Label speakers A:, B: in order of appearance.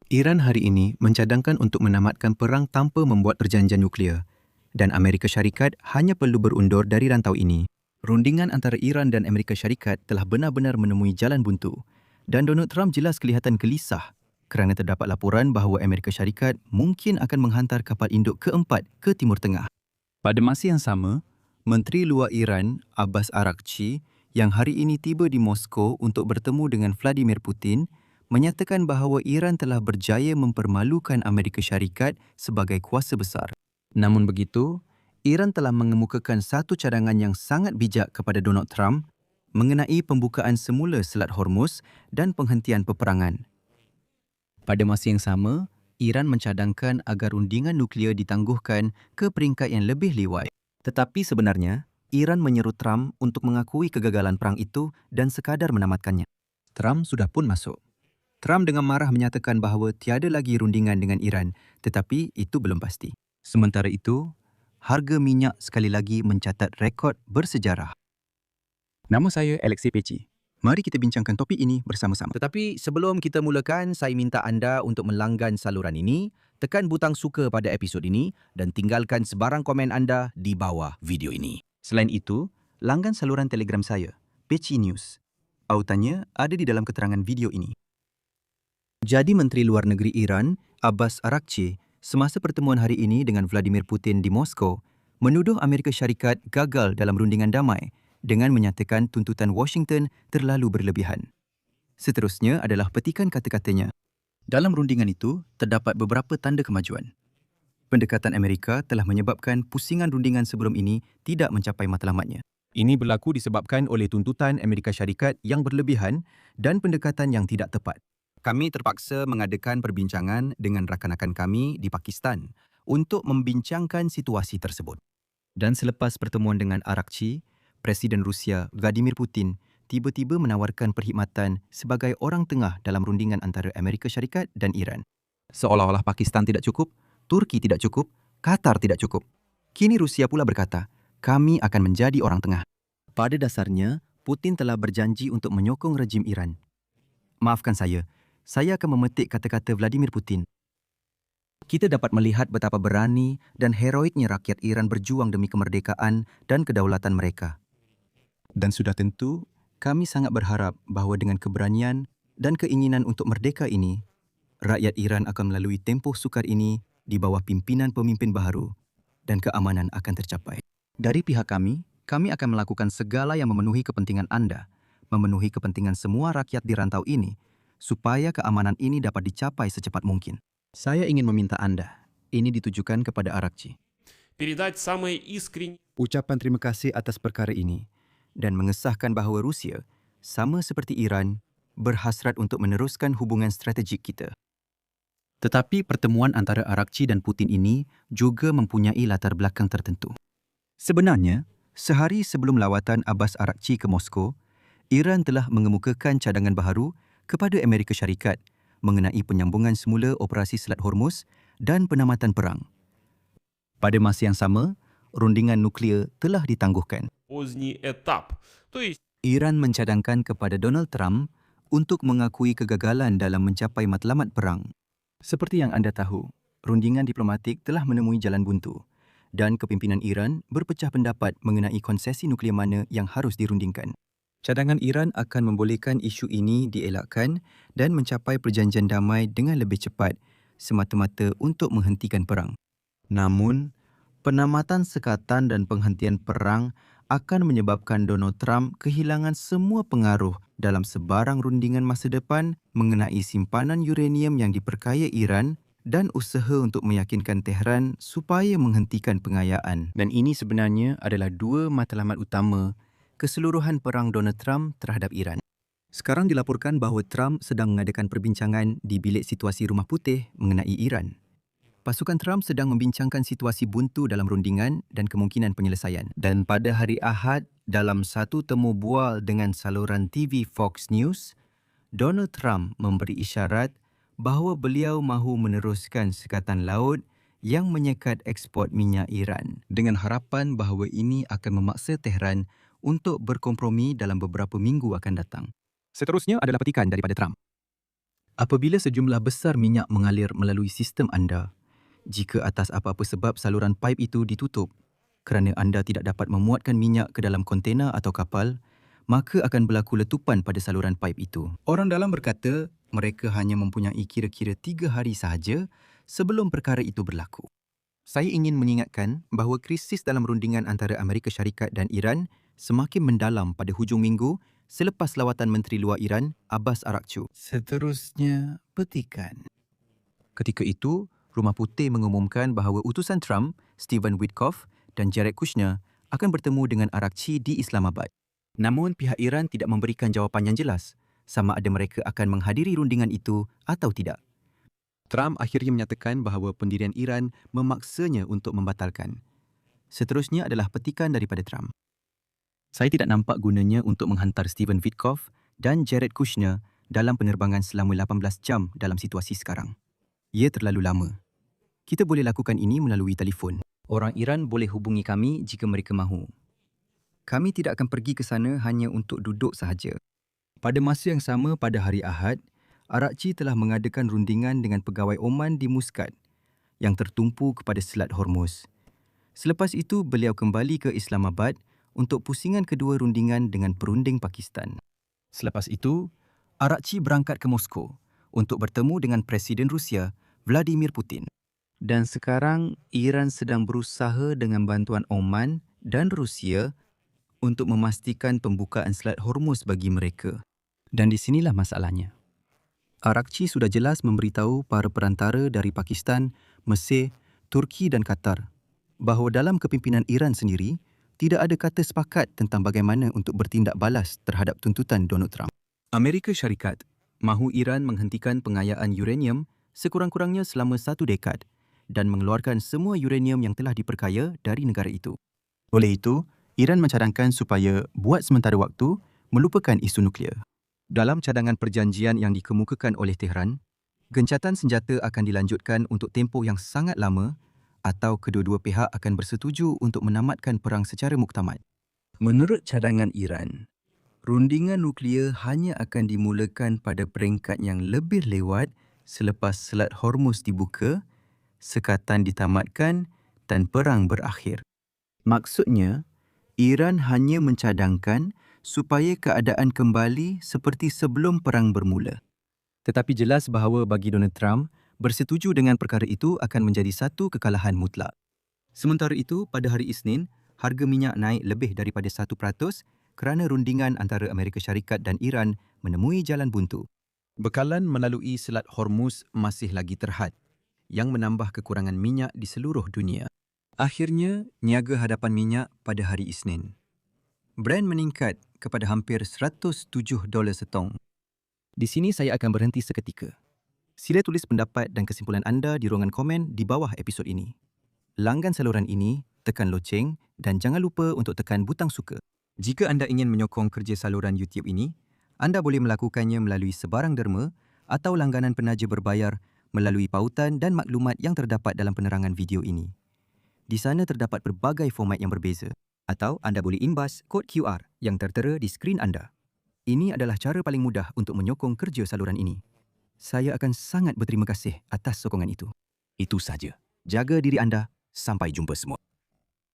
A: Iran hari ini mencadangkan untuk menamatkan perang tanpa membuat perjanjian nuklear dan Amerika Syarikat hanya perlu berundur dari rantau ini. Rundingan antara Iran dan Amerika Syarikat telah benar-benar menemui jalan buntu dan Donald Trump jelas kelihatan gelisah kerana terdapat laporan bahawa Amerika Syarikat mungkin akan menghantar kapal induk keempat ke Timur Tengah. Pada masa yang sama, Menteri Luar Iran Abbas Araghchi yang hari ini tiba di Moskow untuk bertemu dengan Vladimir Putin menyatakan bahawa Iran telah berjaya mempermalukan Amerika Syarikat sebagai kuasa besar. Namun begitu, Iran telah mengemukakan satu cadangan yang sangat bijak kepada Donald Trump mengenai pembukaan semula Selat Hormuz dan penghentian peperangan. Pada masa yang sama, Iran mencadangkan agar rundingan nuklear ditangguhkan ke peringkat yang lebih lewat. Tetapi sebenarnya, Iran menyeru Trump untuk mengakui kegagalan perang itu dan sekadar menamatkannya. Trump sudah pun masuk. Trump dengan marah menyatakan bahawa tiada lagi rundingan dengan Iran, tetapi itu belum pasti. Sementara itu, harga minyak sekali lagi mencatat rekod bersejarah.
B: Nama saya Alexei Peci.
A: Mari kita bincangkan topik ini bersama-sama.
C: Tetapi sebelum kita mulakan, saya minta anda untuk melanggan saluran ini, tekan butang suka pada episod ini dan tinggalkan sebarang komen anda di bawah video ini.
A: Selain itu, langgan saluran Telegram saya, Peci News. Autannya ada di dalam keterangan video ini. Jadi Menteri Luar Negeri Iran, Abbas Araghchi, semasa pertemuan hari ini dengan Vladimir Putin di Moskow, menuduh Amerika Syarikat gagal dalam rundingan damai dengan menyatakan tuntutan Washington terlalu berlebihan. Seterusnya adalah petikan kata-katanya. Dalam rundingan itu, terdapat beberapa tanda kemajuan. Pendekatan Amerika telah menyebabkan pusingan rundingan sebelum ini tidak mencapai matlamatnya.
C: Ini berlaku disebabkan oleh tuntutan Amerika Syarikat yang berlebihan dan pendekatan yang tidak tepat. Kami terpaksa mengadakan perbincangan dengan rakan-rakan kami di Pakistan untuk membincangkan situasi tersebut.
A: Dan selepas pertemuan dengan Araghchi, Presiden Rusia Vladimir Putin tiba-tiba menawarkan perkhidmatan sebagai orang tengah dalam rundingan antara Amerika Syarikat dan Iran. Seolah-olah Pakistan tidak cukup, Turki tidak cukup, Qatar tidak cukup. Kini Rusia pula berkata, kami akan menjadi orang tengah. Pada dasarnya, Putin telah berjanji untuk menyokong rejim Iran. Maafkan saya akan memetik kata-kata Vladimir Putin. Kita dapat melihat betapa berani dan heroiknya rakyat Iran berjuang demi kemerdekaan dan kedaulatan mereka. Dan sudah tentu, kami sangat berharap bahawa dengan keberanian dan keinginan untuk merdeka ini, rakyat Iran akan melalui tempoh sukar ini di bawah pimpinan pemimpin baharu dan keamanan akan tercapai. Dari pihak kami akan melakukan segala yang memenuhi kepentingan anda, memenuhi kepentingan semua rakyat di rantau ini, supaya keamanan ini dapat dicapai secepat mungkin. Saya ingin meminta anda, ini ditujukan kepada Araghchi, ucapan terima kasih atas perkara ini dan mengesahkan bahawa Rusia, sama seperti Iran, berhasrat untuk meneruskan hubungan strategik kita. Tetapi pertemuan antara Araghchi dan Putin ini juga mempunyai latar belakang tertentu. Sebenarnya, sehari sebelum lawatan Abbas Araghchi ke Moskow, Iran telah mengemukakan cadangan baharu kepada Amerika Syarikat mengenai penyambungan semula operasi Selat Hormuz dan penamatan perang. Pada masa yang sama, rundingan nuklear telah ditangguhkan. Iran mencadangkan kepada Donald Trump untuk mengakui kegagalan dalam mencapai matlamat perang. Seperti yang anda tahu, rundingan diplomatik telah menemui jalan buntu dan kepimpinan Iran berpecah pendapat mengenai konsesi nuklear mana yang harus dirundingkan. Cadangan Iran akan membolehkan isu ini dielakkan dan mencapai perjanjian damai dengan lebih cepat semata-mata untuk menghentikan perang. Namun, penamatan sekatan dan penghentian perang akan menyebabkan Donald Trump kehilangan semua pengaruh dalam sebarang rundingan masa depan mengenai simpanan uranium yang diperkaya Iran dan usaha untuk meyakinkan Tehran supaya menghentikan pengayaan. Dan ini sebenarnya adalah dua matlamat utama keseluruhan perang Donald Trump terhadap Iran. Sekarang dilaporkan bahawa Trump sedang mengadakan perbincangan di bilik situasi Rumah Putih mengenai Iran. Pasukan Trump sedang membincangkan situasi buntu dalam rundingan dan kemungkinan penyelesaian. Dan pada hari Ahad, dalam satu temu bual dengan saluran TV Fox News, Donald Trump memberi isyarat bahawa beliau mahu meneruskan sekatan laut yang menyekat ekspor minyak Iran dengan harapan bahawa ini akan memaksa Tehran untuk berkompromi dalam beberapa minggu akan datang.
B: Seterusnya adalah petikan daripada Trump.
A: Apabila sejumlah besar minyak mengalir melalui sistem anda, jika atas apa-apa sebab saluran paip itu ditutup kerana anda tidak dapat memuatkan minyak ke dalam kontena atau kapal, maka akan berlaku letupan pada saluran paip itu. Orang dalam berkata mereka hanya mempunyai kira-kira 3 hari sahaja sebelum perkara itu berlaku. Saya ingin mengingatkan bahawa krisis dalam rundingan antara Amerika Syarikat dan Iran semakin mendalam pada hujung minggu selepas lawatan Menteri Luar Iran, Abbas Araghchi. Seterusnya, petikan. Ketika itu, Rumah Putih mengumumkan bahawa utusan Trump, Stephen Witkoff dan Jared Kushner akan bertemu dengan Araghchi di Islamabad. Namun pihak Iran tidak memberikan jawapan yang jelas sama ada mereka akan menghadiri rundingan itu atau tidak. Trump akhirnya menyatakan bahawa pendirian Iran memaksanya untuk membatalkan. Seterusnya adalah petikan daripada Trump. Saya tidak nampak gunanya untuk menghantar Stephen Witkoff dan Jared Kushner dalam penerbangan selama 18 jam dalam situasi sekarang. Ia terlalu lama. Kita boleh lakukan ini melalui telefon. Orang Iran boleh hubungi kami jika mereka mahu. Kami tidak akan pergi ke sana hanya untuk duduk sahaja. Pada masa yang sama pada hari Ahad, Araghchi telah mengadakan rundingan dengan pegawai Oman di Muscat yang tertumpu kepada Selat Hormuz. Selepas itu, beliau kembali ke Islamabad untuk pusingan kedua rundingan dengan perunding Pakistan. Selepas itu, Araghchi berangkat ke Moskow untuk bertemu dengan Presiden Rusia, Vladimir Putin. Dan sekarang, Iran sedang berusaha dengan bantuan Oman dan Rusia untuk memastikan pembukaan Selat Hormuz bagi mereka. Dan di sinilah masalahnya. Araghchi sudah jelas memberitahu para perantara dari Pakistan, Mesir, Turki dan Qatar bahawa dalam kepimpinan Iran sendiri tidak ada kata sepakat tentang bagaimana untuk bertindak balas terhadap tuntutan Donald Trump. Amerika Syarikat mahu Iran menghentikan pengayaan uranium sekurang-kurangnya selama 1 dekad dan mengeluarkan semua uranium yang telah diperkaya dari negara itu. Oleh itu, Iran mencadangkan supaya buat sementara waktu melupakan isu nuklear. Dalam cadangan perjanjian yang dikemukakan oleh Tehran, gencatan senjata akan dilanjutkan untuk tempoh yang sangat lama atau kedua-dua pihak akan bersetuju untuk menamatkan perang secara muktamad. Menurut cadangan Iran, rundingan nuklear hanya akan dimulakan pada peringkat yang lebih lewat selepas Selat Hormuz dibuka, sekatan ditamatkan dan perang berakhir. Maksudnya, Iran hanya mencadangkan supaya keadaan kembali seperti sebelum perang bermula. Tetapi jelas bahawa bagi Donald Trump, bersetuju dengan perkara itu akan menjadi satu kekalahan mutlak. Sementara itu, pada hari Isnin, harga minyak naik lebih daripada 1% kerana rundingan antara Amerika Syarikat dan Iran menemui jalan buntu. Bekalan melalui Selat Hormuz masih lagi terhad, yang menambah kekurangan minyak di seluruh dunia. Akhirnya, niaga hadapan minyak pada hari Isnin. Brent meningkat kepada hampir $107 setong. Di sini saya akan berhenti seketika. Sila tulis pendapat dan kesimpulan anda di ruangan komen di bawah episod ini. Langgan saluran ini, tekan loceng dan jangan lupa untuk tekan butang suka. Jika anda ingin menyokong kerja saluran YouTube ini, anda boleh melakukannya melalui sebarang derma atau langganan penaja berbayar melalui pautan dan maklumat yang terdapat dalam penerangan video ini. Di sana terdapat berbagai format yang berbeza. Atau anda boleh imbas kod QR yang tertera di skrin anda. Ini adalah cara paling mudah untuk menyokong kerja saluran ini. Saya akan sangat berterima kasih atas sokongan itu. Itu saja. Jaga diri anda. Sampai jumpa semua.